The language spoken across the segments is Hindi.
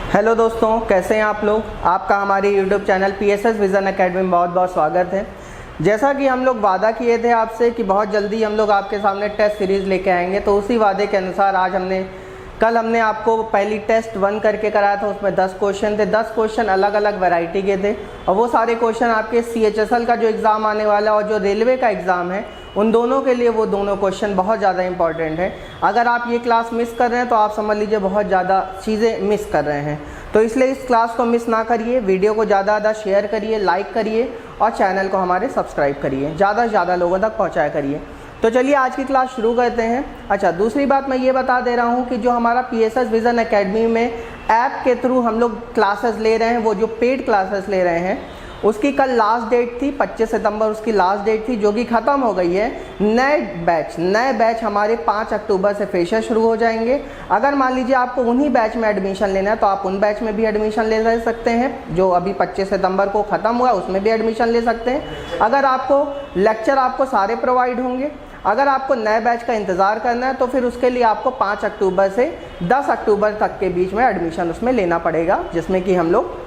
हेलो दोस्तों, कैसे हैं आप लोग। आपका हमारे YouTube channel PSS vision academy में बहुत बहुत स्वागत है। जैसा कि हम लोग वादा किए थे आपसे कि बहुत जल्दी हम लोग आपके सामने टेस्ट सीरीज़ लेके आएंगे, तो उसी वादे के अनुसार आज कल हमने आपको पहली टेस्ट 1 करके कराया था। उसमें 10 क्वेश्चन थे। 10 क्वेश्चन अलग अलग वैरायटी के थे और वो सारे क्वेश्चन आपके CHSL का जो एग्ज़ाम आने वाला है और जो रेलवे का एग्ज़ाम है, उन दोनों के लिए वो दोनों क्वेश्चन बहुत ज़्यादा इंपॉर्टेंट है। अगर आप ये क्लास मिस कर रहे हैं तो आप समझ लीजिए बहुत ज़्यादा चीज़ें मिस कर रहे हैं। तो इसलिए इस क्लास को मिस ना करिए, वीडियो को ज़्यादा ज़्यादा शेयर करिए, लाइक करिए और चैनल को हमारे सब्सक्राइब करिए, ज़्यादा से ज़्यादा लोगों तक पहुँचाया करिए। तो चलिए आज की क्लास शुरू करते हैं। अच्छा, दूसरी बात मैं ये बता दे रहा हूँ कि जो हमारा PSS विज़न एकेडमी में ऐप के थ्रू हम लोग क्लासेस ले रहे हैं, वो जो पेड क्लासेस ले रहे हैं, उसकी कल लास्ट डेट थी 25 सितंबर उसकी लास्ट डेट थी, जो कि ख़त्म हो गई है। नए बैच हमारे 5 अक्टूबर से फ्रेशर शुरू हो जाएंगे। अगर मान लीजिए आपको उन्हीं बैच में एडमिशन लेना है तो आप उन बैच में भी एडमिशन ले सकते हैं। जो अभी 25 सितंबर को ख़त्म हुआ उसमें भी एडमिशन ले सकते हैं। अगर आपको लेक्चर आपको सारे प्रोवाइड होंगे। अगर आपको नए बैच का इंतज़ार करना है तो फिर उसके लिए आपको 5 अक्टूबर से 10 अक्टूबर तक के बीच में एडमिशन उसमें लेना पड़ेगा, जिसमें कि हम लोग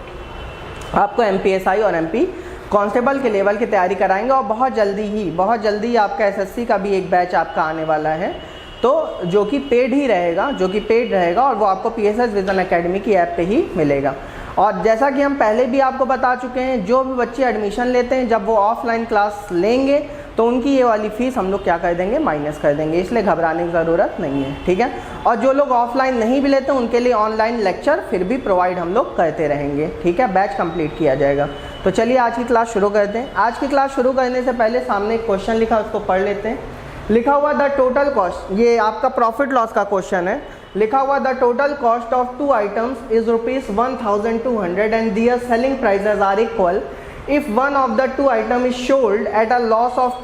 आपको MPSI और MP कांस्टेबल के लेवल की तैयारी कराएंगे। और बहुत जल्दी आपका SSC का भी एक बैच आपका आने वाला है, तो जो कि पेड रहेगा और वो आपको PSS विज़न एकेडमी की ऐप पे ही मिलेगा। और जैसा कि हम पहले भी आपको बता चुके हैं, जो भी बच्चे एडमिशन लेते हैं जब वो ऑफलाइन क्लास लेंगे तो उनकी ये वाली फ़ीस हम लोग क्या कर देंगे, माइनस कर देंगे। इसलिए घबराने की ज़रूरत नहीं है, ठीक है। और जो लोग ऑफलाइन नहीं भी लेते उनके लिए ऑनलाइन लेक्चर फिर भी प्रोवाइड हम लोग करते रहेंगे, ठीक है। बैच कंप्लीट किया जाएगा। तो चलिए आज की क्लास शुरू करते हैं। आज की क्लास शुरू करने से पहले सामने एक क्वेश्चन लिखा, उसको पढ़ लेते हैं। लिखा हुआ द टोटल कॉस्ट, ये आपका प्रॉफिट लॉस का क्वेश्चन है। लिखा हुआ the total cost of 2 items is ₹1200 and their selling prices are equal. If one of the 2 items is sold at a loss of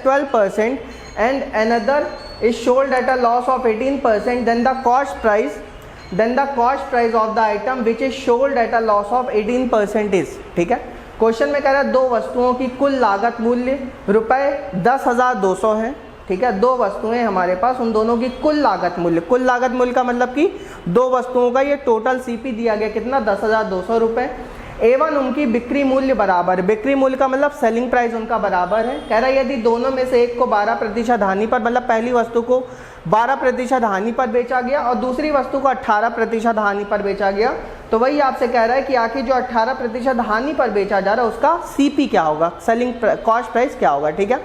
12% and another is sold at a loss of 18%, then the cost price of the item which is sold at a loss of 18% is, ठीक है। क्वेश्चन में कह रहा है दो वस्तुओं की कुल लागत मूल्य ₹10,200 है, ठीक है। दो वस्तुएं हमारे पास, उन दोनों की कुल लागत मूल्य का मतलब कि दो वस्तुओं का ये टोटल CP दिया गया कितना, ₹10,200। एवं उनकी बिक्री मूल्य बराबर, बिक्री मूल्य का मतलब सेलिंग प्राइस उनका बराबर है। कह रहा है यदि दोनों में से एक को 12% हानि पर, मतलब पहली वस्तु को 12% हानि पर बेचा गया और दूसरी वस्तु को 18% हानि पर बेचा गया, तो वही आपसे कह रहा है कि आखिर जो 18% हानि पर बेचा जा रहा है उसका CP क्या होगा, सेलिंग कॉस्ट प्राइस क्या होगा, ठीक है।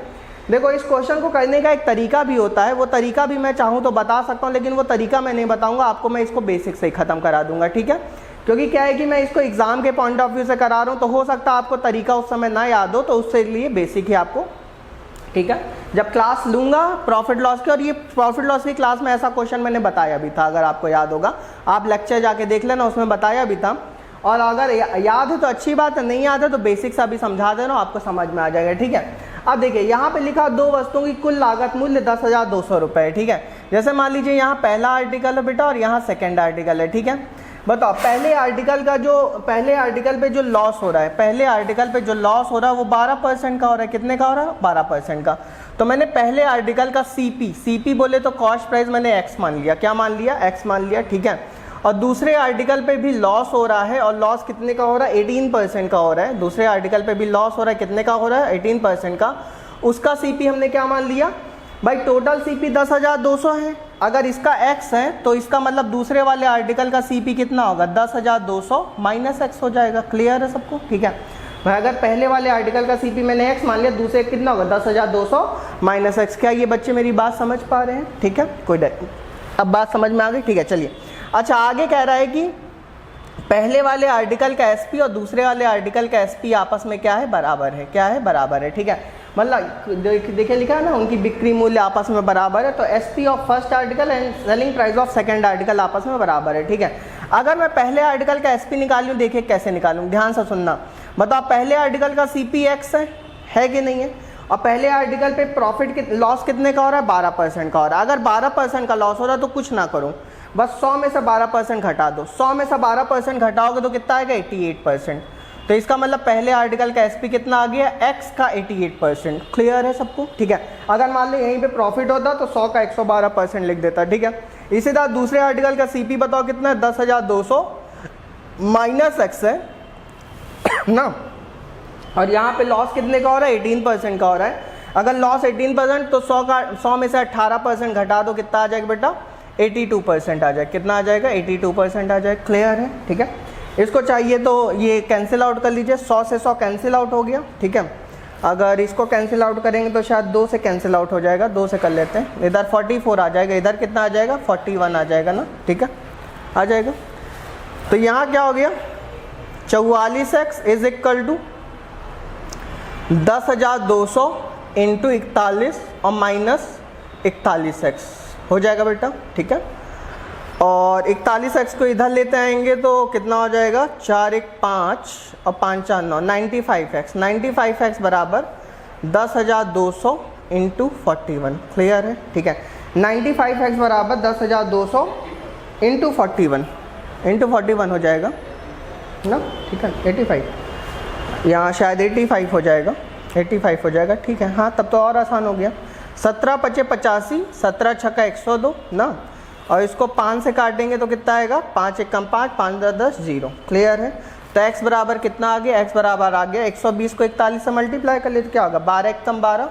देखो, इस क्वेश्चन को करने का एक तरीका भी होता है, वो तरीका भी मैं चाहूँ तो बता सकता हूँ, लेकिन वो तरीका मैं नहीं बताऊँगा आपको, मैं इसको बेसिक से ही ख़त्म करा दूँगा, ठीक है। क्योंकि क्या है कि मैं इसको एग्जाम के पॉइंट ऑफ व्यू से करा रहा हूँ, तो हो सकता है आपको तरीका उस समय ना याद हो, तो उससे लिए बेसिक ही आपको, ठीक है। जब क्लास लूँगा प्रॉफिट लॉस की, और ये प्रॉफिट लॉस की क्लास में ऐसा क्वेश्चन मैंने बताया भी था, अगर आपको याद होगा आप लेक्चर जाके देख लेना, उसमें बताया भी था। और अगर याद है तो अच्छी बात है, नहीं याद है तो बेसिक से अभी समझा देना, आपको समझ में आ जाएगा, ठीक है। अब देखिए यहाँ पे लिखा दो वस्तुओं की कुल लागत मूल्य ₹10,200, ठीक है। जैसे मान लीजिए यहाँ पहला आर्टिकल है बेटा और यहाँ सेकेंड आर्टिकल है, ठीक है। बताओ पहले आर्टिकल पे जो लॉस हो रहा है, वो 12% का हो रहा है। कितने का हो रहा है? 12% का। तो मैंने पहले आर्टिकल का CP बोले तो कॉस्ट प्राइस मैंने X मान लिया। क्या मान लिया? X मान लिया, ठीक है। और दूसरे आर्टिकल पे भी लॉस हो रहा है, और लॉस कितने का हो रहा है? 18% का हो रहा है। दूसरे आर्टिकल पे भी लॉस हो रहा है, कितने का हो रहा है? 18% का। उसका CP हमने क्या मान लिया भाई? टोटल CP 10,200 है। अगर इसका X है तो इसका मतलब दूसरे वाले आर्टिकल का CP कितना होगा? 10,200 माइनस X हो जाएगा। क्लियर है सबको? ठीक है भाई, अगर पहले वाले आर्टिकल का CP मैंने X मान लिया, दूसरे कितना होगा? 10,200 माइनस X। क्या ये बच्चे मेरी बात समझ पा रहे हैं? ठीक है, कोई डर, अब बात समझ में आ गई, ठीक है। चलिए, अच्छा आगे कह रहा है कि पहले वाले आर्टिकल का SP और दूसरे वाले आर्टिकल का SP आपस में क्या है? बराबर है। क्या है? बराबर है, ठीक है। मतलब देखिए लिखा है ना, उनकी बिक्री मूल्य आपस में बराबर है, तो SP of first article and selling price of second article आपस में बराबर है, ठीक है। अगर मैं पहले आर्टिकल का SP निकालूं, देखिए कैसे निकालूं, ध्यान से सुनना। बताओ पहले आर्टिकल का CP X है कि नहीं है? और पहले आर्टिकल पे प्रॉफिट लॉस कितने का हो रहा है? 12% का हो रहा है। अगर 12% का लॉस हो रहा है तो कुछ ना करो, बस 100 में से 12% घटा दो। 100 में से 12% घटाओगे तो कितना आएगा? 88%। तो इसका मतलब पहले आर्टिकल का SP कितना आ गया? X का 88%। क्लियर है सबको? ठीक है। अगर मान लो यहीं पे प्रॉफिट होता तो 100 का 112% लिख देता, ठीक है। इसी तरह दूसरे आर्टिकल का CP बताओ कितना है? 10,200 माइनस एक्स है ना, और यहाँ पे लॉस कितने का हो रहा है, 18% का हो रहा है। अगर लॉस 18% तो 100 में से 18% घटा दो, कितना आ जाएगा बेटा, 82% आ जाएगा। कितना आ जाएगा, 82% आ जाएगा। क्लियर है, ठीक है। इसको चाहिए तो ये कैंसिल आउट कर लीजिए, 100 से 100 कैंसिल आउट हो गया, ठीक है। अगर इसको कैंसिल आउट करेंगे तो शायद 2 से कैंसिल आउट हो जाएगा, 2 से कर लेते हैं। इधर 44 आ जाएगा, इधर कितना आ जाएगा, 41 आ जाएगा ना, ठीक है, आ जाएगा। तो यहाँ क्या हो गया, 44x is equal to 10,200 into 41 और माइनस 41x हो जाएगा बेटा, ठीक है। और 41x को इधर लेते आएंगे तो कितना हो जाएगा, 4 1 5 और 5 4 9, 95x। 95x बराबर 10,200 इंटू 41। क्लियर है, ठीक है। 95x बराबर 10,200 इंटू 41 हो जाएगा ना, ठीक है, 85, यहाँ शायद 85 हो जाएगा, 85 हो जाएगा, ठीक है। हाँ, तब तो और आसान हो गया। 17 5 85, 17 6 102 ना, और इसको 5 से काटेंगे तो कितना आएगा, 5 1 5, 5 10 0। क्लियर है। तो x बराबर कितना आ गया, x बराबर आ गया 120 को 41 से मल्टीप्लाई कर ले तो क्या होगा, 12 1 12,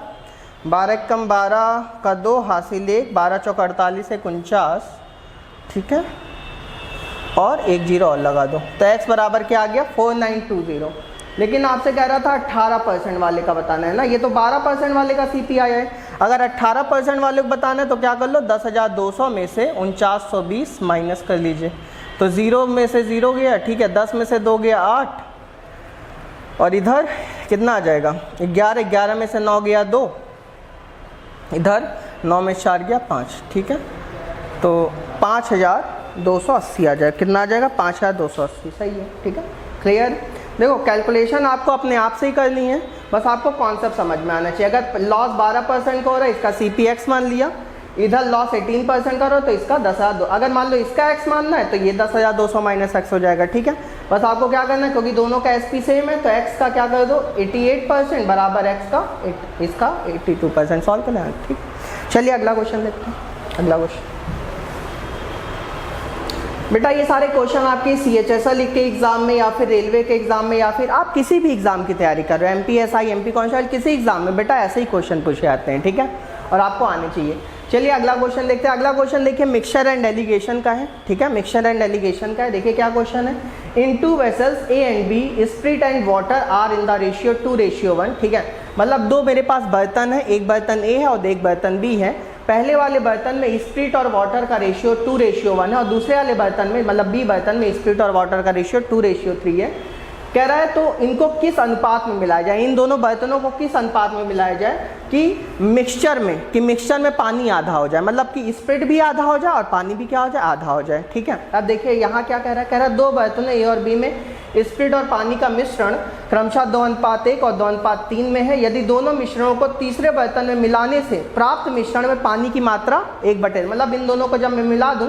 12 1 12 का 2 हासिल 1, 12 चौक 48 1 49, ठीक है, और 1 0 और लगा दो। तो x बराबर क्या आ गया, 4920। लेकिन आपसे कह रहा था 18% वाले का बताना है ना, ये तो 12% वाले का CPI है। अगर 18% वाले को बताना है तो क्या कर लो, 10,200 में से 4920 माइनस कर लीजिए, तो 0 में से 0 गया, ठीक है, 10 में से 2 गया 8, और इधर कितना आ जाएगा, 11, 11 में से 9 गया 2, इधर 9 में 4 गया 5, ठीक है। तो 5,280 आ जाएगा। कितना आ जाएगा, 5,280, सही है, ठीक है। क्लियर। देखो कैलकुलेशन आपको अपने आप से ही करनी है, बस आपको कॉन्सेप्ट समझ में आना चाहिए। अगर लॉस 12% का हो रहा है, इसका CPX मान लिया, इधर लॉस 18% का हो रहा है तो इसका 10,000। अगर मान लो इसका x मानना है तो ये 10,200 माइनस x हो जाएगा, ठीक है। बस आपको क्या करना है, क्योंकि दोनों का SP सेम है तो x का क्या कर दो, 88% बराबर x का इसका 82%। सॉल्व कर लें, ठीक। चलिए अगला क्वेश्चन देखते हैं। अगला क्वेश्चन बेटा, ये सारे क्वेश्चन आपके CHSL के एग्जाम में या फिर रेलवे के एग्जाम में या फिर आप किसी भी एग्जाम की तैयारी कर रहे हो, MPSI MP कांस्टेबल, किसी एग्जाम में बेटा ऐसे ही क्वेश्चन पूछे जाते हैं, ठीक है, और आपको आने चाहिए। चलिए अगला क्वेश्चन देखते हैं। अगला क्वेश्चन देखिए मिक्सचर एंड एलिगेशन का है, ठीक है, मिक्सचर एंड एलिगेशन का है। देखिए क्या क्वेश्चन है, in 2 vessels A and B spirit and water are in the ratio 2:1, ठीक है। मतलब 2 मेरे पास बर्तन है, एक बर्तन A है और एक बर्तन B है। पहले वाले बर्तन में स्प्रिट और वाटर का रेशियो 2:1 है और दूसरे वाले बर्तन में मतलब B बर्तन में स्प्रिट और वाटर का रेशियो 2:3 है। कह रहा है तो इनको किस अनुपात में मिलाया जाए, इन दोनों बर्तनों को किस अनुपात में मिलाया जाए कि मिक्सचर में पानी आधा हो जाए, मतलब कि स्प्रिट भी आधा हो जाए और पानी भी क्या हो जाए, आधा हो जाए, ठीक है। अब देखिए यहाँ क्या कह रहा है, 2 बर्तनों A और B में स्प्रिट और पानी का मिश्रण क्रमशः 2:1 और 2:3 में है। यदि दोनों मिश्रणों को तीसरे बर्तन में मिलाने से प्राप्त मिश्रण में पानी की मात्रा 1/2, मतलब इन दोनों को जब मैं मिला दूं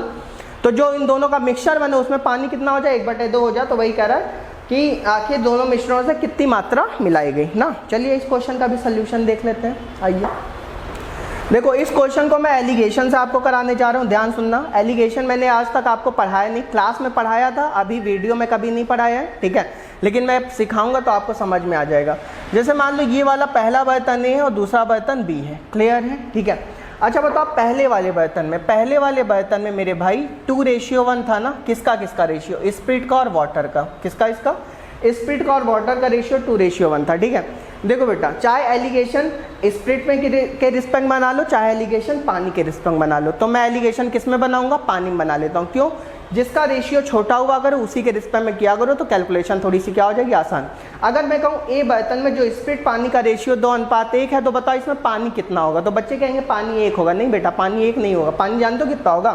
तो जो इन दोनों का मिक्सचर बने उसमें पानी कितना हो जाए, 1/2 हो जाए। तो वही कह रहा है कि आखिर दोनों मिश्रणों से कितनी मात्रा मिलाई गई ना। चलिए इस क्वेश्चन का भी सोल्यूशन देख लेते हैं। आइए देखो, इस क्वेश्चन को मैं एलिगेशन से आपको कराने जा रहा हूँ, ध्यान सुनना। एलिगेशन मैंने आज तक आपको पढ़ाया नहीं, क्लास में पढ़ाया था, अभी वीडियो में कभी नहीं पढ़ाया है, ठीक है, लेकिन मैं सिखाऊंगा तो आपको समझ में आ जाएगा। जैसे मान लो ये वाला पहला बर्तन A है और दूसरा बर्तन B है, क्लियर है, ठीक है। अच्छा बताओ, पहले वाले बर्तन में मेरे भाई 2:1 था ना, किसका रेशियो, स्प्रिट का और वाटर का, किसका, इसका स्प्रिट का और वाटर का रेशियो 2:1 था, ठीक है। देखो बेटा, चाहे एलिगेशन स्प्रिट में के रिस्पेक्ट बना लो, चाहे एलिगेशन पानी के रिस्पेक्ट बना लो, तो मैं एलिगेशन किस में बनाऊंगा, पानी में बना लेता हूँ। क्यों, जिसका रेशियो छोटा हुआ करो उसी के रिस्पेक्ट में किया करो तो कैलकुलेशन थोड़ी सी क्या हो जाएगी, आसान। अगर मैं कहूँ A बर्तन में जो स्प्रिट पानी का रेशियो 2:1 है, तो बताओ इसमें पानी कितना होगा, तो बच्चे कहेंगे पानी 1 होगा। नहीं बेटा, पानी 1 नहीं होगा। पानी जानते हो कितना होगा,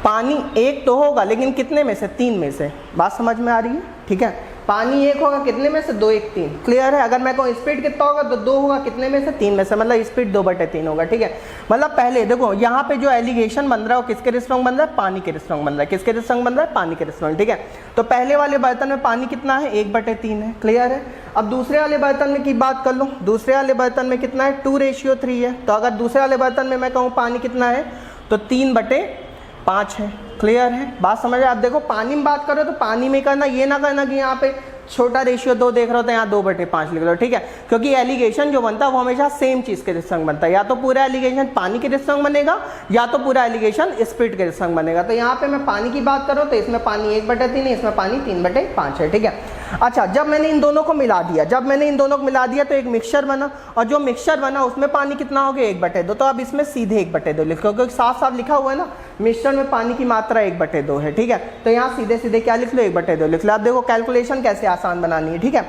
पानी 1 तो होगा, लेकिन कितने में से, 3 में से। बात समझ में आ रही है, ठीक है। पानी 1 होगा कितने में से, 2 1 3, क्लियर है। अगर मैं कहूँ स्पीड कितना होगा तो 2 होगा कितने में से, 3 में से, मतलब स्पीड 2/3 होगा, ठीक है। मतलब पहले देखो यहाँ पे जो एलिगेशन बन रहा है वो किसके रिस्पेक्ट बन रहा है, पानी के रिस्पेक्ट बन रहा है। किसके रिस्पेक्ट बन रहा है, पानी के रिस्पेक्ट, ठीक है। तो पहले वाले बर्तन में पानी कितना है, 1/3 है, क्लियर है। अब दूसरे वाले बर्तन में की बात कर लो, दूसरे वाले बर्तन में कितना है, 2:3 है। तो अगर दूसरे वाले बर्तन में मैं कहूँ पानी कितना है तो 5 है। क्लियर है, बात समझ रहे? आप देखो पानी में बात करो तो पानी में करना, ये ना करना कि यहाँ पे छोटा रेशियो 2 देख रहे हो तो यहाँ 2/5 लिख लो, ठीक है? क्योंकि एलिगेशन जो बनता है वो हमेशा सेम चीज के संग बनता है, या तो पूरा एलिगेशन पानी के संग बनेगा या तो पूरा एलिगेशन स्पिरिट के संग बनेगा। तो यहाँ पे मैं पानी की बात करूँ तो इसमें पानी 1/3 है, इसमें पानी 3/5 है, ठीक है? अच्छा, जब मैंने इन दोनों को मिला दिया तो एक मिक्सचर बना, और जो मिक्सचर बना उसमें पानी कितना हो गया 1/2। तो अब इसमें सीधे 1/2 लिखो, क्योंकि साफ साफ लिखा हुआ है ना मिक्सचर में पानी की मात्रा 1/2 है, ठीक है? तो यहाँ सीधे सीधे क्या लिख लो, 1/2 लिख लो। आप देखो कैलकुलेशन कैसे आसान बनानी है, ठीक है?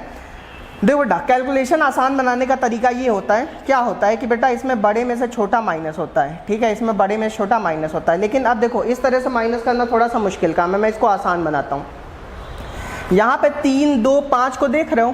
देखो बेटा, कैलकुलेशन आसान बनाने का तरीका ये होता है, क्या होता है कि बेटा इसमें बड़े में से छोटा माइनस होता है, ठीक है? इसमें बड़े में छोटा माइनस होता है, लेकिन अब देखो इस तरह से माइनस करना थोड़ा सा मुश्किल काम है, मैं इसको आसान बनाता हूँ। यहाँ पे 3, 2, 5 को देख रहे हो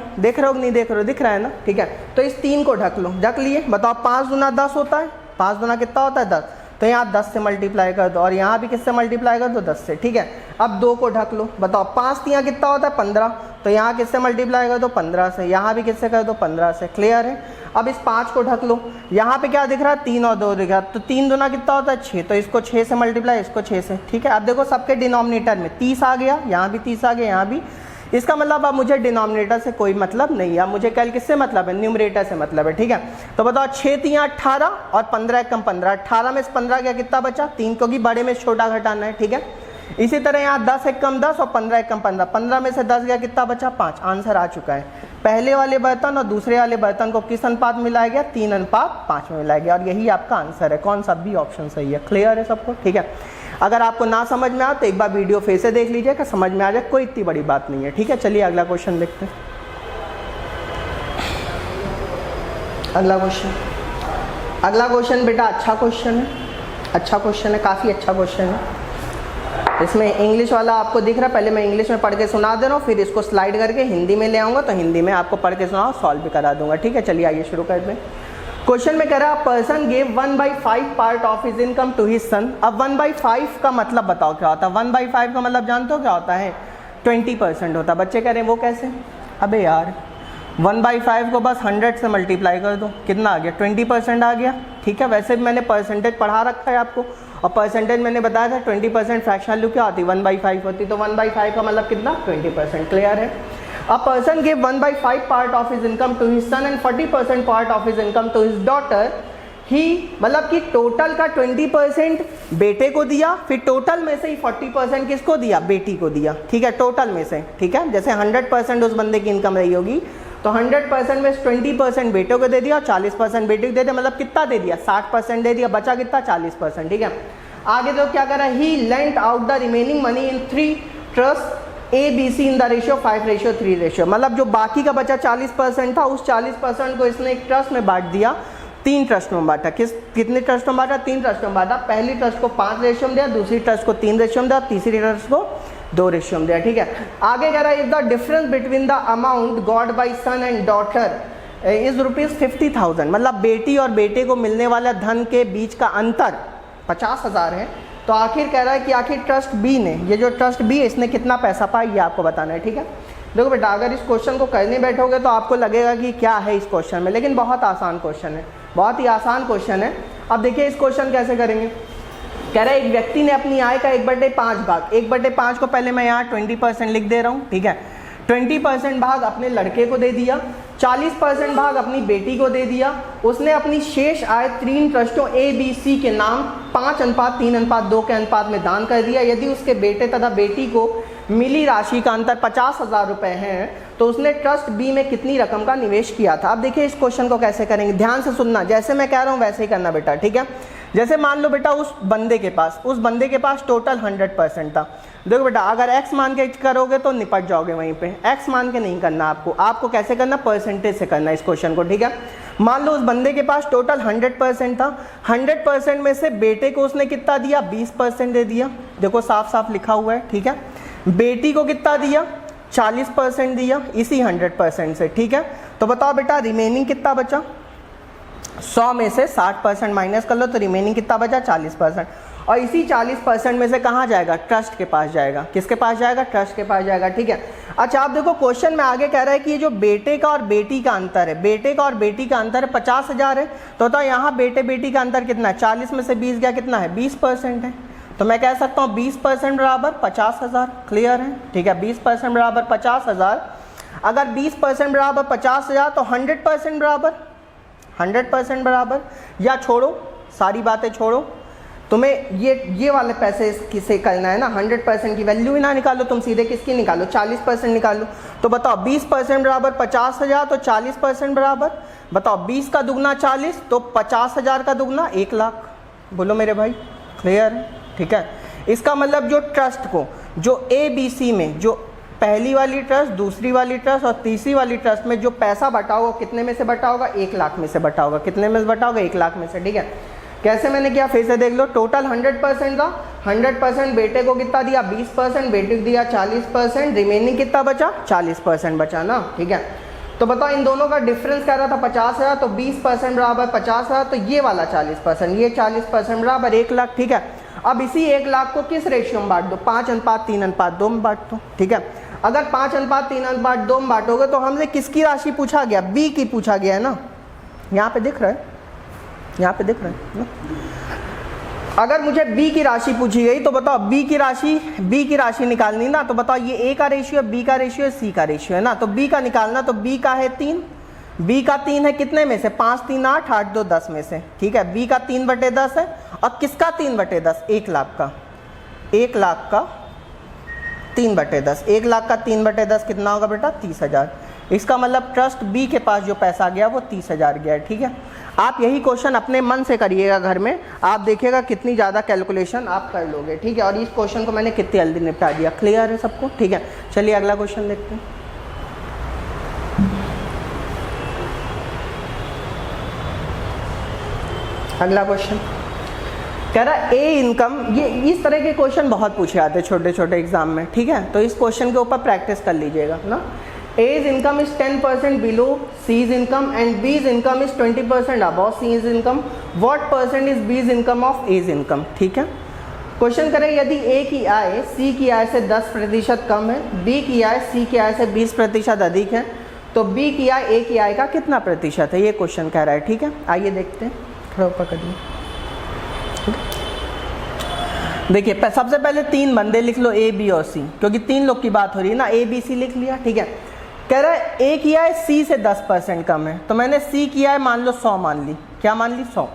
कि नहीं देख रहे हो? दिख रहा है ना, ठीक है? तो इस 3 को ढक लो, ढक लिए। बताओ 5 दूना 10 होता है, 5 दूना कितना होता है 10, तो यहाँ 10 से मल्टीप्लाई कर दो, और यहाँ भी किससे मल्टीप्लाई कर दो 10 से, ठीक है? अब 2 को ढक लो, बताओ 5 यहाँ कितना होता है 15, तो यहाँ किससे मल्टीप्लाई कर दो 15 से, यहाँ भी किससे कर दो 15 से। क्लियर है? अब इस 5 को ढक लो, यहाँ पे क्या दिख रहा है 3 और 2 दिख रहा है, तो 3 दूना कितना होता है 6, तो इसको 6 से मल्टीप्लाई, इसको 6 से, ठीक है? अब देखो सबके डिनोमिनेटर में 30 आ गया, यहाँ भी 30 आ गया, यहाँ भी। इसका मतलब अब मुझे डिनोमिनेटर से कोई मतलब नहीं है, अब मुझे कैल किससे मतलब है, न्यूमरेटर से मतलब है, ठीक है? तो बताओ 6 3 18 और 15 कम 15, 18 में से 15 क्या कितना बचा 3, क्योंकि बड़े में छोटा घटाना है, ठीक है? इसी तरह यहाँ 10 1 कम 10 और 15 1 कम 15, 15 में से 10 गया कितना बचा 5। आंसर आ चुका है। पहले वाले बर्तन और दूसरे वाले बर्तन को किस अनुपात में मिलाया गया, 3:5 में मिलाया गया, और यही आपका आंसर है। कौन सा भी ऑप्शन सही है। क्लियर है सबको, ठीक है? अगर आपको ना समझ में आए तो एक बार वीडियो फिर से देख लीजिएगा, समझ में आ जाए, कोई इतनी बड़ी बात नहीं है, ठीक है? चलिए अगला क्वेश्चन देखते हैं। अगला क्वेश्चन बेटा अच्छा क्वेश्चन है, काफ़ी अच्छा क्वेश्चन है। इसमें इंग्लिश वाला आपको दिख रहा है, पहले मैं इंग्लिश में पढ़ के सुना दे रहा हूँ, फिर इसको स्लाइड करके हिंदी में ले आऊँगा, तो हिंदी में आपको पढ़ के सुनाओ, सॉल्व भी करा दूंगा, ठीक है? चलिए आइए शुरू करते हैं। क्वेश्चन में कह रहा है person gave 1/5 part of his income to his son. अब 1/5 का मतलब बताओ क्या होता है? 1/5 का मतलब जानते हो क्या होता है? 20% होता है। बच्चे कह रहे हैं वो कैसे? अबे यार 1/5 को बस 100 से मल्टीप्लाई कर दो, कितना आ गया 20% आ गया, ठीक है? वैसे भी मैंने परसेंटेज पढ़ा रखा है आपको, और परसेंटेज मैंने बताया था 20% फ्रैक्शनल वैल्यू क्या होती है 1/5 होती, तो 1/5 का मतलब कितना 20%। क्लियर है? A person gave 1/5 part of his income to his son and 40% part of his income to his daughter. ही मतलब कि टोटल का 20% बेटे को दिया, फिर टोटल में से ही 40% किसको दिया, बेटी को दिया, ठीक है? टोटल में से, ठीक है? जैसे 100% उस बंदे की इनकम रही होगी, तो 100% में 20% बेटे को दे दिया, 40% बेटी को दे दिया, मतलब कितना दे दिया 60% दे दिया, बचा कितना 40%, ठीक है? आगे तो क्या करा, he lent out the remaining money in 3 trust ABC in the ratio 5:3 ratio. मतलब जो बाकी का बचा 40% था, उस 40% को इसने एक ट्रस्ट में बांट दिया, 3 ट्रस्ट में बांटा। कितने ट्रस्ट में बांटा? 3 ट्रस्ट में बांटा। पहली ट्रस्ट को 5 रेशियो में दिया, दूसरी ट्रस्ट को 3 रेशियो में दिया, तीसरी ट्रस्ट को 2 रेशियो में दिया, ठीक है? आगे कह रहा है if the difference between the amount got by son and daughter is ₹50,000, मतलब बेटी और बेटे को मिलने वाला धन के बीच का अंतर 50,000 है, तो आखिर कह रहा है कि आखिर ट्रस्ट बी ने, ये जो ट्रस्ट बी है, इसने कितना पैसा पाया, ये आपको बताना है, ठीक है? देखो बेटा, अगर इस क्वेश्चन को करने बैठोगे तो आपको लगेगा कि क्या है इस क्वेश्चन में, लेकिन बहुत आसान क्वेश्चन है, बहुत ही आसान क्वेश्चन है। अब देखिए इस क्वेश्चन कैसे करेंगे। कह रहा है एक व्यक्ति ने अपनी आय का 1/5 भाग, 1/5 को पहले मैं यहाँ 20% लिख दे रहा हूँ, ठीक है? 20% भाग अपने लड़के को दे दिया, 40% भाग अपनी बेटी को दे दिया। उसने अपनी शेष आय 3 ट्रस्टों ABC के नाम 5:3:2 के अनुपात में दान कर दिया। यदि उसके बेटे तथा बेटी को मिली राशि का अंतर 50,000 रुपये है, तो उसने ट्रस्ट बी में कितनी रकम का निवेश किया था। अब देखिए इस क्वेश्चन को कैसे करेंगे, ध्यान से सुनना, जैसे मैं कह रहा हूँ वैसे ही करना बेटा, ठीक है? जैसे मान लो बेटा उस बंदे के पास टोटल 100% था। देखो बेटा, अगर x मान के करोगे तो निपट जाओगे वहीं पे, x मान के नहीं करना आपको कैसे करना, परसेंटेज से करना इस क्वेश्चन को, ठीक है? मान लो उस बंदे के पास टोटल 100% था, 100% में से बेटे को उसने कितना दिया, 20% दे दिया। देखो साफ साफ लिखा हुआ है, ठीक है? बेटी को कितना दिया, 40% दिया इसी 100% से, ठीक है? तो बताओ बेटा रिमेनिंग कितना बचा, 100 में से 60% माइनस कर लो तो रिमेनिंग कितना बचा, 40%। और इसी 40% में से कहाँ जाएगा, ट्रस्ट के पास जाएगा। किसके पास जाएगा, ट्रस्ट के पास जाएगा, ठीक है? अच्छा आप देखो क्वेश्चन में आगे कह रहा है कि ये जो बेटे का और बेटी का अंतर है, बेटे का और बेटी का अंतर है 50,000 है, तो यहाँ बेटे बेटी का अंतर कितना है, 40 में से 20 गया, कितना है 20% है। तो मैं कह सकता हूँ 20% बराबर 50,000। क्लियर है, ठीक है। 20% बराबर 50,000। अगर 20% बराबर 50,000 तो 100% बराबर 100% बराबर, या छोड़ो, सारी बातें छोड़ो, तुम्हें ये वाले पैसे किसे करना है ना, 100% की वैल्यू ही ना निकालो, तुम सीधे किसकी निकालो, 40% निकालो। तो बताओ 20% बराबर 50,000 तो 40% बराबर, बताओ 20 का दुगना 40 तो 50,000 का दुगना 1 लाख। बोलो मेरे भाई, क्लियर है, ठीक है। इसका मतलब जो ट्रस्ट को, जो ABC में, जो पहली वाली ट्रस्ट, दूसरी वाली ट्रस्ट और तीसरी वाली ट्रस्ट में जो पैसा बटा होगा, कितने में से बटा होगा, 1 लाख में से बटा होगा। कितने में से बटा होगा, 1 लाख में से, ठीक है। कैसे मैंने किया, फिर से देख लो। टोटल 100% का 100% बेटे को कितना दिया, 20%, बेटे को दिया 40%, रिमेनिंग कितना बचा, 40% बचा ना, ठीक है। तो बताओ इन दोनों का डिफरेंस क्या रहा था, 50,000, तो 20% बराबर 50,000, तो ये वाला 40%, ये 40% बराबर 1 लाख, ठीक है। अब इसी 1 लाख को किस रेशियो में बांट दो, 5:3:2 में बांट दो, ठीक है। अगर 5:3:2 में बांटोगे तो हमसे किसकी राशि पूछा गया, बी की पूछा गया है ना, यहाँ पे दिख रहा है, यहाँ पे दिख रहा है ना? अगर मुझे बी की राशि पूछी गई तो बताओ बी की राशि निकालनी ना, तो बताओ ये ए का रेशियो, बी का रेशियो, सी का रेशियो है ना। तो बी का निकालना, तो बी का है 3, बी का 3 है कितने में से, 5 3 8 8 2 10 में से, ठीक है। बी का 3/10 है, और किसका 3/10, 1 लाख का, 1 लाख का 3/10, 1 लाख का 3/10 कितना होगा बेटा, 30,000। इसका मतलब ट्रस्ट बी के पास जो पैसा गया वो 30,000 गया है, ठीक है। आप यही क्वेश्चन अपने मन से करिएगा घर में, आप देखिएगा कितनी ज़्यादा कैलकुलेशन आप कर लोगे, ठीक है। और इस क्वेश्चन को मैंने कितनी जल्दी निपटा दिया, क्लियर है सबको, ठीक है। चलिए अगला क्वेश्चन देखते हैं। अगला क्वेश्चन कह रहा है ए इनकम, ये इस तरह के क्वेश्चन बहुत पूछे जाते हैं छोटे छोटे एग्जाम में, ठीक है। तो इस क्वेश्चन के ऊपर प्रैक्टिस कर लीजिएगा ना। A's income is 10% below C's income and B's income is 20% above C's income. What percent is B's income of A's income? ठीक है। क्वेश्चन करें यदि A की आय C की आय से 10% कम है, B की आय C की आय से 20% अधिक है, तो B की आय A की आय का कितना प्रतिशत है, ये क्वेश्चन कह रहा है, ठीक है। आइए देखते हैं, थोड़ा ऊपर करिए। देखिए सबसे पहले 3 बंदे लिख लो, A B और C, क्योंकि 3 लोग की बात हो रही है ना। A B C लिख लिया, ठीक है। कह रहा है A की आय C से 10% कम है, तो मैंने C की आय मान लो 100 मान ली, क्या मान ली, 100।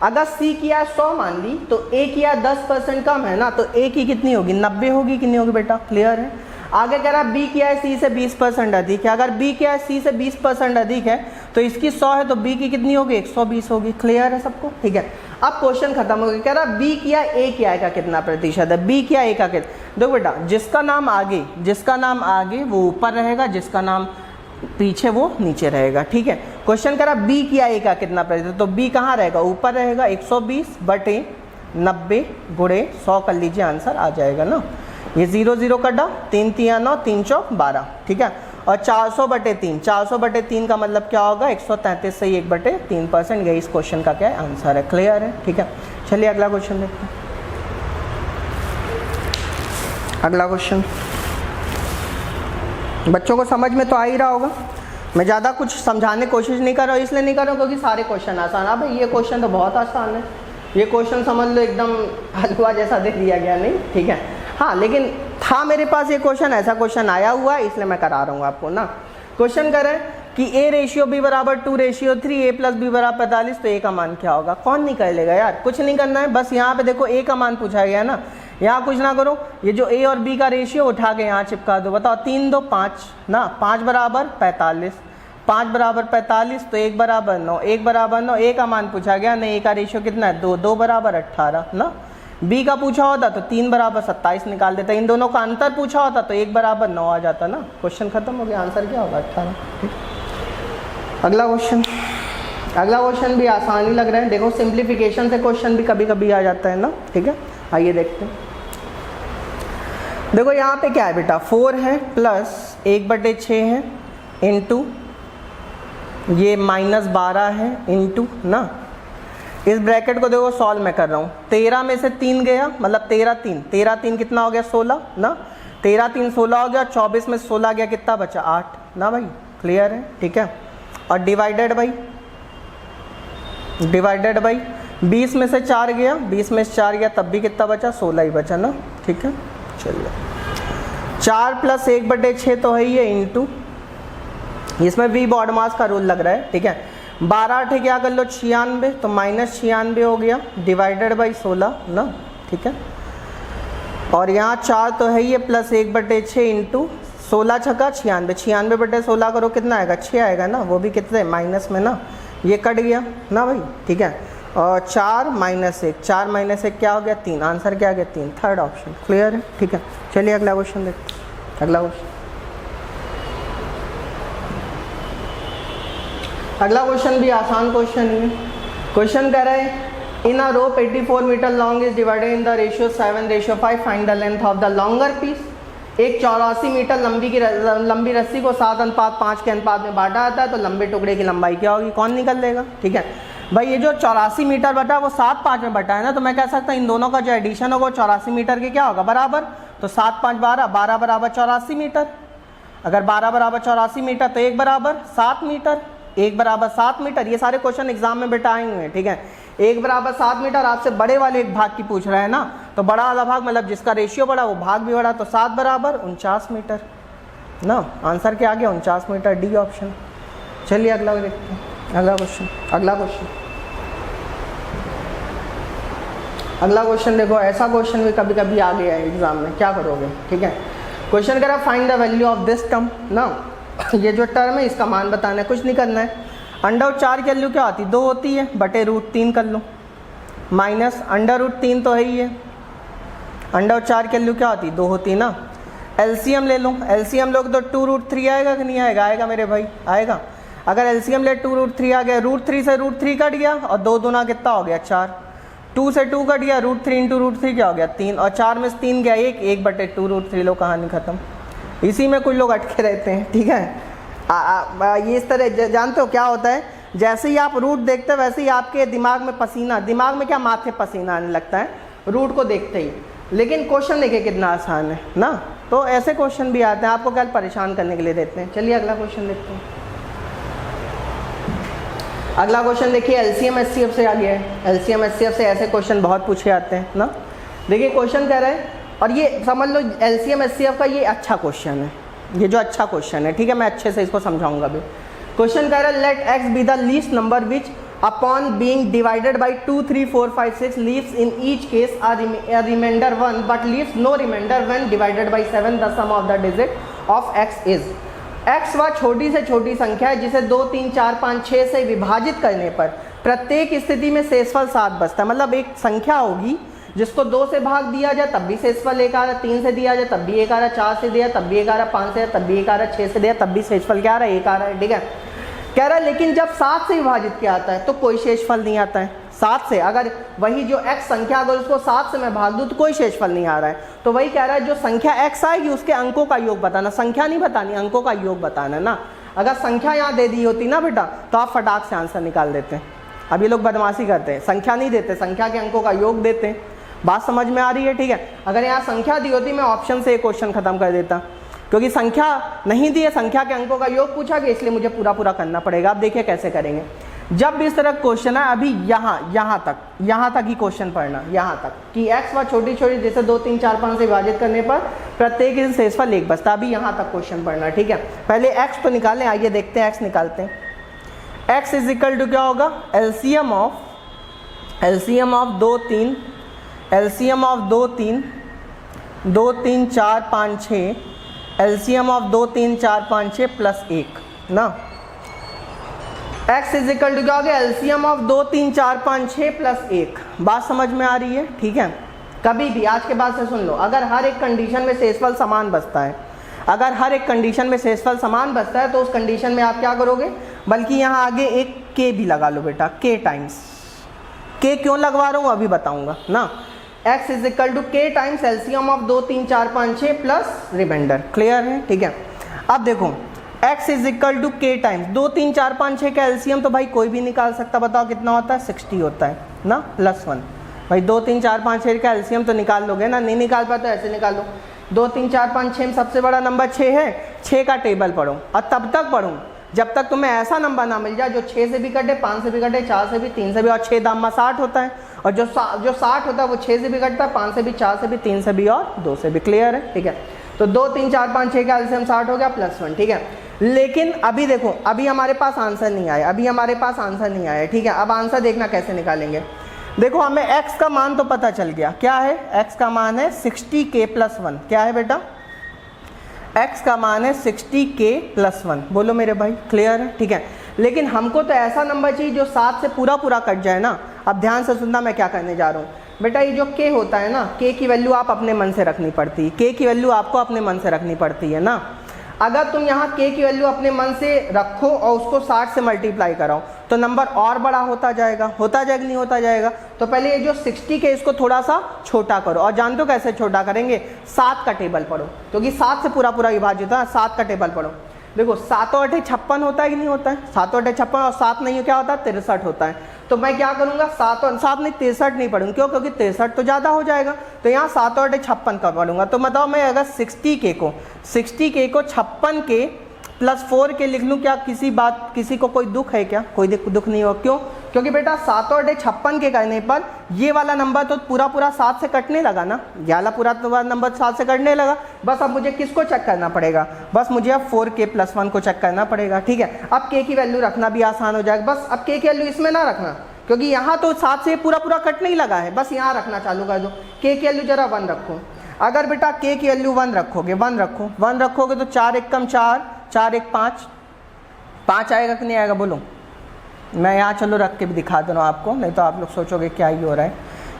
अगर C की आय 100 मान ली तो A की आय 10% कम है ना, तो A की कितनी होगी, 90 होगी, कितनी होगी बेटा, क्लियर है। आगे कह रहा है B की आय C से 20% अधिक है, अगर B की आय C से 20% अधिक है तो इसकी 100 है, तो B की कितनी होगी, 120 होगी, क्लियर है सबको, ठीक है। अब क्वेश्चन खत्म हो गया। कह रहा B की आय A की आय का कितना प्रतिशत है, B की आय A का कितना। देखो बेटा, जिसका नाम आगे वो ऊपर रहेगा, जिसका नाम पीछे वो नीचे रहेगा, ठीक है। क्वेश्चन कह रहा B की आय A का कितना प्रतिशत, तो B कहाँ रहेगा, ऊपर रहेगा। 120/90 गुणे 100 कर लीजिए, आंसर आ जाएगा ना। ये 0 0 कटा, 3 3 9, 3 4 12, ठीक है। और 400/3, 400/3 का मतलब क्या होगा, 133 से 1/3%। यही इस क्वेश्चन का क्या है, आंसर है, क्लियर है, ठीक है। चलिए अगला क्वेश्चन देखते हैं। अगला क्वेश्चन बच्चों को समझ में तो आ ही रहा होगा, मैं ज़्यादा कुछ समझाने की कोशिश नहीं कर रहा हूँ, इसलिए नहीं कर रहा हूँ क्योंकि सारे क्वेश्चन आसान है। भाई ये क्वेश्चन तो बहुत आसान है, ये क्वेश्चन समझ लो एकदम हलवा जैसा दे दिया गया, नहीं, ठीक है। हाँ लेकिन था मेरे पास ये क्वेश्चन, ऐसा क्वेश्चन आया हुआ है, इसलिए मैं करा रहा हूँ आपको ना। क्वेश्चन करें कि A/B बराबर 2/3, A + B बराबर 45, तो A का मान क्या होगा। कौन नहीं कर लेगा यार, कुछ नहीं करना है, बस यहाँ पे देखो A का मान पूछा गया ना, यहाँ कुछ ना करो, ये जो A और B का रेशियो उठा के यहाँ चिपका दो। बताओ 3 2 5 ना, 5 बराबर 45, 5 बराबर 45, तो 1 बराबर 9, 1 बराबर 9, A का मान पूछा गया ना, A का रेशियो कितना है 2, 2 बराबर 18 ना। B का पूछा होता तो 3 बराबर 27 निकाल देता, इन दोनों का अंतर पूछा होता तो 1 बराबर 9 आ जाता ना। क्वेश्चन खत्म हो गया, आंसर क्या होगा 18, ठीक। अगला क्वेश्चन भी आसान ही लग रहा है, देखो सिंप्लीफिकेशन से क्वेश्चन भी कभी कभी आ जाता है ना, ठीक है। आइए देखते हैं। देखो यहाँ पे क्या है बेटा, 4 है प्लस 1/6 है इंटू ये -12 है इंटू ना, इस ब्रैकेट को देखो सॉल्व मैं कर रहा हूँ। 13 में से 3 गया, मतलब 13 3 कितना हो गया 16 ना, 13 3 16 हो गया, 24 में 16 गया, कितना बचा 8 ना भाई, क्लियर है, ठीक है। और डिवाइडेड बाई 20 में से 4 गया, 20 में से 4 गया, तब भी कितना बचा, 16 ही बचा ना। ठीक है, चलिए 4 + 1/6 तो है ही है, इंटू इसमें वी बॉड मास का रूल लग रहा है। ठीक है, 12 8 क्या कर लो 96, तो -96 हो गया, डिवाइडेड बाई 16 ना। ठीक है, और यहाँ 4 तो है ही है, प्लस 1/6 इंटू 16 छक्का 96, 96/16 करो कितना आएगा, 6 आएगा ना, वो भी कितने माइनस में ना, ये कट गया ना भाई। ठीक है, और 4 - 1, 4 - 1 क्या हो गया, 3, आंसर क्या आ गया 3, थर्ड ऑप्शन। क्लियर है। ठीक है, चलिए अगला क्वेश्चन देखते हैं। अगला क्वेश्चन भी आसान क्वेश्चन ही है। क्वेश्चन कह रहे हैं in a rope 84 metre long is divided in the ratio 7:5, find the length of the longer piece. एक 84 मीटर लंबी रस्सी को 7:5 के अनुपात में बांटा जाता है, तो लंबे टुकड़े की लंबाई क्या होगी, कौन निकल लेगा। ठीक है भाई, ये जो 84 मीटर बटा वो 7/5 में बटा है ना, तो मैं कह सकता हूँ इन दोनों का जो एडिशन होगा 84 मीटर के क्या होगा, बराबर। तो 7 5 12, 12 बराबर 84 मीटर। अगर 12 बराबर 84 मीटर तो 1 बराबर 7 मीटर, 1 बराबर 7 मीटर। ये सारे क्वेश्चन एग्जाम में बिठाए हुए हैं। ठीक है, 1 बराबर 7 मीटर आपसे बड़े वाले एक भाग की पूछ रहा है ना, तो बड़ा वाला भाग मतलब जिसका रेशियो बड़ा वो भाग भी बड़ा, तो 7 बराबर 49 मीटर ना। आंसर क्या आ गया, 49 मीटर, डी ऑप्शन। चलिए अगला देखते हैं। अगला क्वेश्चन देखो, ऐसा क्वेश्चन भी कभी कभी आ गया है एग्जाम में, क्या करोगे। ठीक है, क्वेश्चन कह रहा find the value of this term ना, ये जो टर्म है इसका मान बताना है, कुछ नहीं करना है। √4 की वैल्यू क्या होती है, 2 होती है, बटे √3 कर लो, माइनस √3 तो है ही है, √4 की वैल्यू क्या होती है, 2 होती है ना। एलसीएम ले लो, एलसीएम लोग तो 2√3 आएगा कि नहीं आएगा, आएगा मेरे भाई, आएगा। अगर एलसीएम ले 2√3 आ गया, √3 से √3 कट गया, और 2 दूना कितना हो गया 4, 2 से 2 कट गया, √3 इंटू √3 क्या हो गया 3, और 4 में से 3 गया 1, 1/2√3 लो, कहानी खत्म। इसी में कुछ लोग अटके रहते हैं। ठीक है, ये इस तरह जानते हो क्या होता है, जैसे ही आप रूट देखते हो वैसे ही आपके दिमाग में पसीना, दिमाग में क्या माथे पसीना आने लगता है रूट को देखते ही। लेकिन क्वेश्चन देखिए कितना आसान है ना, तो ऐसे क्वेश्चन भी आते हैं, आपको क्या परेशान करने के लिए देते हैं। चलिए अगला क्वेश्चन देखते हैं। अगला क्वेश्चन देखिए, एलसीएम एचसीएफ से आ गया है। एलसीएम एचसीएफ से ऐसे क्वेश्चन बहुत पूछे जाते हैं ना। देखिए क्वेश्चन कह रहा है, और ये समझ लो एलसीएम एचसीएफ का ये अच्छा क्वेश्चन है, ये जो अच्छा क्वेश्चन है। ठीक है, मैं अच्छे से इसको समझाऊंगा भी। क्वेश्चन कह रहा है let X be the least number which upon being divided by 2 3 4 5 6 leaves in each case a remainder 1 but leaves no remainder when divided by 7, the sum of the digit of x is। x वह छोटी से छोटी संख्या है जिसे 2 3 4 5 6 से विभाजित करने पर प्रत्येक स्थिति में शेषफल 7 बचता है। मतलब एक संख्या होगी जिसको 2 से भाग दिया जाए तब भी शेषफल 1 आ रहा, 3 से दिया जाए तब भी 1 आ रहा, 4 से दिया तब भी 1 आ रहा, 5 से तब भी 1 आ रहा, 6 से दिया तब भी शेषफल क्या आ रहा है, 1 आ रहा है। ठीक है, कह रहा है लेकिन जब 7 से विभाजित किया आता है तो कोई शेषफल नहीं आता है। 7 से अगर वही जो x संख्या अगर उसको 7 से मैं भाग दूं तो कोई शेषफल नहीं आ रहा है। तो वही कह रहा है जो संख्या x आएगी उसके अंकों का योग बताना, संख्या नहीं बतानी, अंकों का योग बताना ना। अगर संख्या यहाँ दे दी होती ना बेटा तो आप फटाक से आंसर निकाल देते हैं। अब ये लोग बदमाशी करते हैं, संख्या नहीं देते, संख्या के अंकों का योग देते हैं। बात समझ में आ रही है। ठीक है, अगर यहाँ संख्या दी होती मैं ऑप्शन से एक क्वेश्चन खत्म कर देता, क्योंकि संख्या नहीं दी है, संख्या के अंकों का योग पूछा गया, इसलिए मुझे पूरा करना पड़ेगा। अब देखिए कैसे करेंगे। जब भी इस तरह क्वेश्चन है, अभी यहाँ तक ही क्वेश्चन पढ़ना, यहाँ तक कि x व छोटी छोटी जैसे 2 3 4 5 से विभाजित करने पर प्रत्येक शेषफल 1 बचता, अभी यहाँ तक क्वेश्चन पढ़ना। ठीक है, पहले x तो निकालें, आइए देखते हैं x निकालते हैं। x इज इक्वल टू क्या होगा, LCM of 2 3 LCM of 2 3 4 5 6 LCM of 2 3 4 5 6 plus 1 ना। x इज इक्वल टू क्या हो गया, एलसीएम ऑफ 2 3 4 5 6 प्लस 1। बात समझ में आ रही है। ठीक है, कभी भी आज के बाद से सुन लो, अगर हर एक कंडीशन में शेषफल समान बचता है, अगर हर एक कंडीशन में शेषफल समान बचता है तो उस कंडीशन में आप क्या करोगे, बल्कि यहाँ आगे एक k भी लगा लो बेटा, k टाइम्स। k क्यों लगवा रहा हूँ अभी बताऊंगा ना। x is equal to k times LCM of 2 3 4 5 6 plus remainder. Clear है। ठीक है, अब देखो x is equal to k times 2 3 4 5 6 का एलसीएम तो भाई कोई भी निकाल सकता, बताओ कितना होता है, 60 होता है ना, प्लस 1। भाई 2 3 4 5 6 का एलसीएम तो निकाल लोगे ना, नहीं निकाल पाते ऐसे निकाल लो। 2 3 4 5 6 में सबसे बड़ा नंबर 6 है, 6 का टेबल पढ़ो और तब तक पढ़ो जब तक तुम्हें ऐसा नंबर ना मिल जाए जो 6 से भी कटे, 5 से भी कटे, 4 से भी, 3 से भी, और 6 दाम 60 होता है, और जो 60 होता है वो 6 से भी कटता है, 5 से भी, 4 से भी, 3 से भी और 2 से भी। क्लियर है? ठीक है, तो 2 3 4 5 6 का एलसीएम 60 हो गया +1। ठीक है, लेकिन अभी देखो, अभी हमारे पास आंसर नहीं आया, अभी हमारे पास आंसर नहीं आया। ठीक है, अब आंसर देखना कैसे निकालेंगे। देखो हमें x का मान तो पता चल गया, क्या है? x का मान है 60k + 1। क्या है बेटा? x का मान है 60k + 1। बोलो मेरे भाई, क्लियर है? ठीक है, लेकिन हमको तो ऐसा नंबर चाहिए जो 7 से पूरा पूरा कट जाए ना। अब ध्यान से सुनना मैं क्या करने जा रहा हूँ बेटा। ये जो k होता है ना, k की वैल्यू आप अपने मन से रखनी पड़ती है, k की वैल्यू आपको अपने मन से रखनी पड़ती है ना। अगर तुम यहाँ k की वैल्यू अपने मन से रखो और उसको 60 से मल्टीप्लाई कराओ तो नंबर और बड़ा होता जाएगा। होता जाएगा नहीं होता जाएगा? तो पहले ये जो 60 के इसको थोड़ा सा छोटा करो, और जानते हो कैसे छोटा करेंगे? 7 का टेबल पढ़ो, क्योंकि 7 से पूरा पूरा विभाजित है। 7 का टेबल पढ़ो। देखो 7 और 8 56 होता है कि नहीं होता है? 7 और 8 56, और 7 नहीं क्या होता है? 63 होता है। तो मैं क्या करूंगा? 7 और 7 नहीं 63 नहीं पढ़ूंगा, क्यों? क्योंकि 63 तो ज़्यादा हो जाएगा। तो यहाँ 7 और 8 56 का पढ़ूंगा। तो बताओ मैं अगर 60k को 56 के +4 के लिख लूँ, क्या किसी को कोई दुख है क्या? कोई दुख नहीं हो। क्यों? क्योंकि बेटा 7 और 8 56 के करने पर ये वाला नंबर तो पूरा 7 से कटने लगा ना, ये वाला पूरा नंबर 7 से कटने लगा। बस अब मुझे किसको चेक करना पड़ेगा? बस मुझे अब 4k + 1 को चेक करना पड़ेगा। ठीक है, अब k की वैल्यू रखना भी आसान हो जाएगा। बस अब k की वैल्यू इसमें ना रखना, क्योंकि यहाँ तो 7 से पूरा करटने ही लगा है। बस यहाँ रखना चालू कर दो। k की वैल्यू जरा 1 रखो। अगर बेटा k की वैल्यू 1 रखोगे, 1 रखोगे तो 4 1 4, 4 1 5, 5 आएगा कि नहीं आएगा? बोलो। मैं यहाँ चलो रख के भी दिखा दे रहा हूँ आपको, नहीं तो आप लोग सोचोगे क्या ही हो रहा है।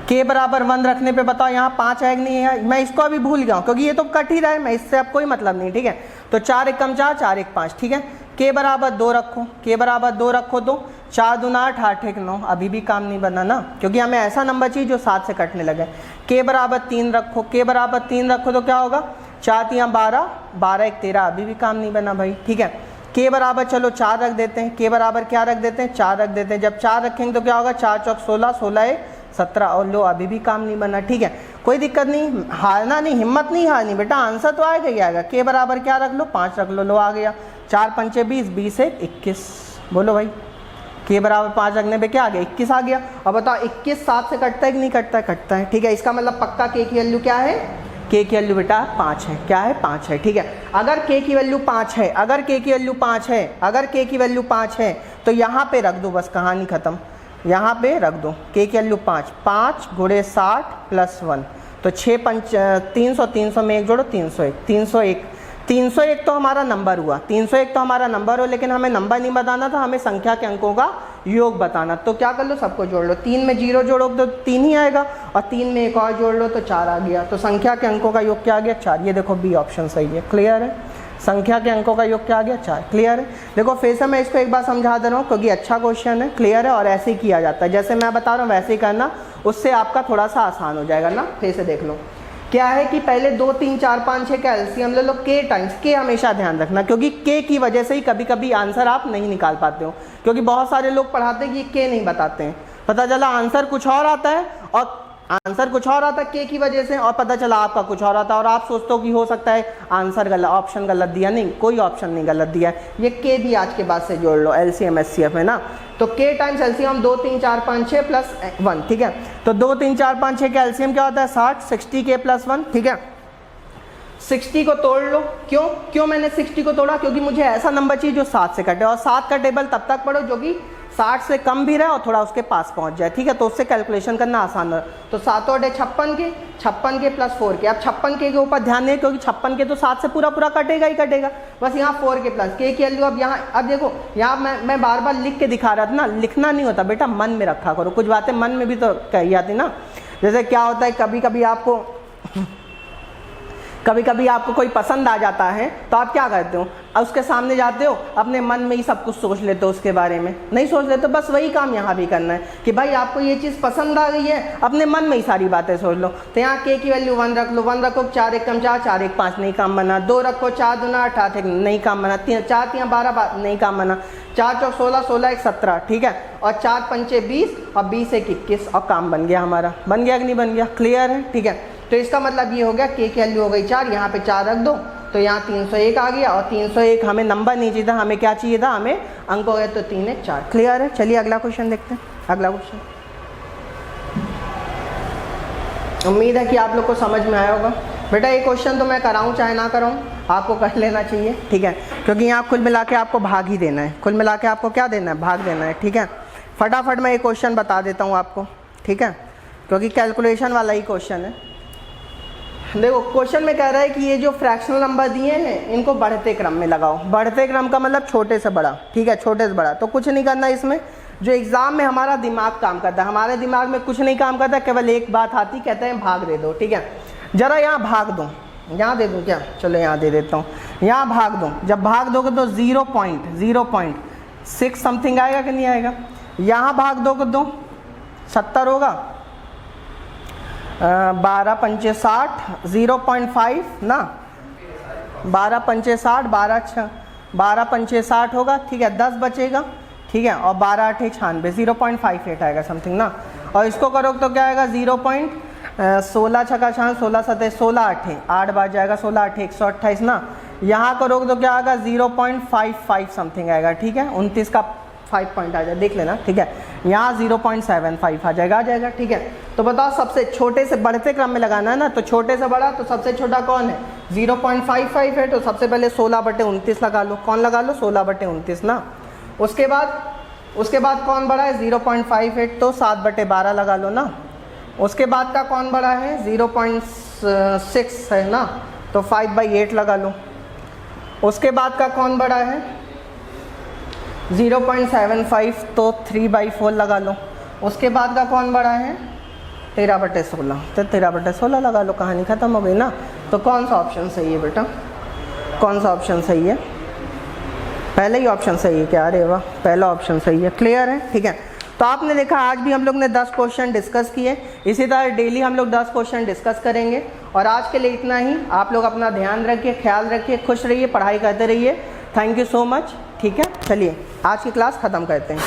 k बराबर 1 रखने पे बताओ यहाँ 5 आएगा नहीं है? मैं इसको अभी भूल गया हूँ, क्योंकि ये तो कट ही रहा है, मैं इससे अब कोई मतलब नहीं। ठीक है, तो 4 1 4, 4 1 5। ठीक है, k बराबर 2 रखो, k बराबर 2 रखो तो 4 2 8, 8 1 9। अभी भी काम नहीं बना ना, क्योंकि हमें ऐसा नंबर चाहिए जो 7 से कटने लगे। k बराबर 3 रखो, k बराबर 3 रखो तो क्या होगा? 4 3 12, 12 1 13। अभी भी काम नहीं बना भाई। ठीक है, k बराबर चलो 4 रख देते हैं। k बराबर क्या रख देते हैं? 4 रख देते हैं। जब 4 रखेंगे तो क्या होगा? 4 चौक 16, 16 1 17। और लो अभी भी काम नहीं बना। ठीक है, कोई दिक्कत नहीं, हारना नहीं, हिम्मत नहीं हारनी बेटा, आंसर तो आएगा ही आएगा। k बराबर क्या रख लो? 5 रख लो। लो आ गया। 4 5 20, 20 1 21। बोलो भाई, k बराबर 5 रखने पे क्या आ गया? 21 आ गया। अब बताओ 21 7 से कटता है कि नहीं कटता है? कटता है। ठीक है, इसका मतलब पक्का k की वैल्यू क्या है? k की वैल्यू बेटा 5 है। क्या है? 5 है। ठीक है, अगर k की वैल्यू 5 है, अगर k की वैल्यू 5 है, अगर k की वैल्यू 5 है तो यहाँ पे रख दो, बस कहानी खत्म। यहाँ पे रख दो k की वैल्यू 5, 5 × 60 + 1, तो 6 5 300, 300 में 1 जोड़ो 301, 301, 301 तो हमारा नंबर हुआ। 301 तो हमारा नंबर हो, लेकिन हमें नंबर नहीं बताना था, हमें संख्या के अंकों का योग बताना। तो क्या कर लो? सबको जोड़ लो। 3 में 0 जोड़ो तो 3 ही आएगा, और 3 में 1 और जोड़ लो तो 4 आ गया। तो संख्या के अंकों का योग क्या आ गया? 4। ये देखो बी ऑप्शन सही है। क्लियर है? संख्या के अंकों का योग क्या आ गया? 4। क्लियर है? देखो फिर से मैं इसको एक बार समझा दे रहा हूँ, क्योंकि अच्छा क्वेश्चन है। क्लियर है? और ऐसे ही किया जाता है, जैसे मैं बता रहा हूँ वैसे ही करना, उससे आपका थोड़ा सा आसान हो जाएगा ना। फिर से देख लो, क्या है कि पहले 2 3 4 5 6 का एलसीएम ले लो। k टाइम्स k हमेशा ध्यान रखना, क्योंकि k की वजह से ही कभी कभी आंसर आप नहीं निकाल पाते हो, क्योंकि बहुत सारे लोग पढ़ाते हैं कि k नहीं बताते हैं। पता चला आंसर कुछ और आता है, और आंसर कुछ और आता है k की वजह से, और पता चला आपका कुछ और आता है, और आप सोचते हो कि हो सकता है आंसर गलत, ऑप्शन गलत दिया। नहीं, कोई ऑप्शन नहीं गलत दिया है। ये k भी आज के बाद से जोड़ लो एलसीएम एचसीएफ में ना। तो k टाइम्स एलसीएम 2 3 4 5 6 + 1। ठीक है, तो 2 3 4 5 6 का एलसीएम क्या होता है? 60, 60k + 1। ठीक है, 60 को तोड़ लो। क्यों मैंने 60 को तोड़ा? क्योंकि मुझे ऐसा नंबर चाहिए जो 7 से कटे, और 7 का टेबल तब तक पढ़ो जो कि 60 से कम भी रहे और थोड़ा उसके पास पहुंच जाए। ठीक है, तो उससे कैलकुलेशन करना आसान है। तो 7 और 8 56 के + 4 के। अब 56 के ऊपर ध्यान दें, क्योंकि 56 के तो 7 से पूरा कटेगा ही कटेगा। बस यहाँ 4 के प्लस k की वैल्यू। अब यहाँ अब देखो, यहाँ मैं बार बार लिख के दिखा रहा था ना, लिखना नहीं होता बेटा, मन में रखा करो। कुछ बातें मन में भी तो कही जाती ना। जैसे क्या होता है, कभी कभी आपको कोई पसंद आ जाता है, तो आप क्या करते हो? उसके सामने जाते हो, अपने मन में ही सब कुछ सोच लेते हो, उसके बारे में नहीं सोच लेते। बस वही काम यहाँ भी करना है कि भाई आपको ये चीज़ पसंद आ गई है, अपने मन में ही सारी बातें सोच लो। तो यहाँ k की वैल्यू 1 रख लो। 1 रखो, 4 1 4, 4 1 5 नहीं काम बना। 2 रखो, 4 2 8 8 1 नहीं काम बना। 4 3 12 नहीं काम बना। 4 चौक 16, 16 1 17। ठीक है, और 4 5 20, और 20 1 21, और काम बन गया हमारा। बन गया कि नहीं बन गया? क्लियर है? ठीक है, तो इसका मतलब ये हो गया k की वैल्यू हो गई 4, यहाँ पे 4 रख दो, तो यहाँ 301 आ गया, और 301 हमें नंबर नहीं चाहिए था, हमें क्या चाहिए था, हमें अंक हो गए, तो 3 1 4। क्लियर है? चलिए अगला क्वेश्चन देखते हैं। अगला क्वेश्चन, उम्मीद है कि आप लोग को समझ में आया होगा। बेटा ये क्वेश्चन तो मैं कराऊँ चाहे ना कराऊँ, आपको कर लेना चाहिए, ठीक है, क्योंकि यहाँ कुल मिला के आपको भाग ही देना है, कुल मिला के आपको क्या देना है, भाग देना है, ठीक है। फटाफट मैं ये क्वेश्चन बता देता हूँ आपको, ठीक है, क्योंकि कैलकुलेशन वाला ही क्वेश्चन है। देखो क्वेश्चन में कह रहा है कि ये जो फ्रैक्शनल नंबर दिए हैं इनको बढ़ते क्रम में लगाओ। बढ़ते क्रम का मतलब छोटे से बड़ा, ठीक है, छोटे से बड़ा। तो कुछ नहीं करना इसमें, जो एग्ज़ाम में हमारा दिमाग काम करता है, हमारे दिमाग में कुछ नहीं काम करता, केवल एक बात आती, कहते हैं भाग दे दो, ठीक है। ज़रा यहाँ भाग दो, यहाँ दे दूँ क्या, चलो यहाँ दे देता हूँ, यहाँ भाग दो। जब भाग दोगे तो 0.6 समथिंग आएगा कि नहीं आएगा। यहाँ भाग दोगे तो 70 होगा, 12 पंचे 60, 0.5 ना, 12 पंचे 60, 12 पंचे 60 होगा, ठीक है, 10 बचेगा, ठीक है, और 12 8 96, 0.58 आएगा समथिंग ना। और इसको करोगे तो क्या आएगा, 16 छक्का 6 16 7 16 8 बार जाएगा, 16 8 128 ना। यहाँ करोगे तो क्या आएगा, 0.55 समथिंग आएगा, ठीक है, 29 का 5 पॉइंट आ जाए, देख लेना, ठीक है। यहाँ 0.75 आ जाएगा, ठीक है। तो बताओ सबसे छोटे से बढ़ते क्रम में लगाना है ना, तो छोटे से बड़ा, तो सबसे छोटा कौन है, 0.55 है, तो सबसे पहले 16/29 लगा लो। कौन लगा लो, 16/29 ना। उसके बाद कौन बड़ा है, 0.58, तो 7/12 लगा लो ना। उसके बाद का कौन बड़ा है, 0.6 है ना, तो 5/8 लगा लो। उसके बाद का कौन बड़ा है, 0.75, तो 3/4 लगा लो। उसके बाद का कौन बड़ा है, 13/16, तो 13/16 लगा लो, कहानी ख़त्म हो गई ना। तो कौन सा ऑप्शन सही है बेटा, कौन सा ऑप्शन सही है, पहले ही ऑप्शन सही है क्या, अरे वाह, पहला ऑप्शन सही है। क्लियर है, ठीक है। तो आपने देखा आज भी हम लोग ने 10 क्वेश्चन डिस्कस किए, इसी तरह डेली हम लोग 10 क्वेश्चन डिस्कस करेंगे। और आज के लिए इतना ही। आप लोग अपना ध्यान रखिए, ख्याल रखिए, खुश रहिए, पढ़ाई करते रहिए। थैंक यू सो मच, ठीक है। चलिए आज की क्लास ख़त्म करते हैं।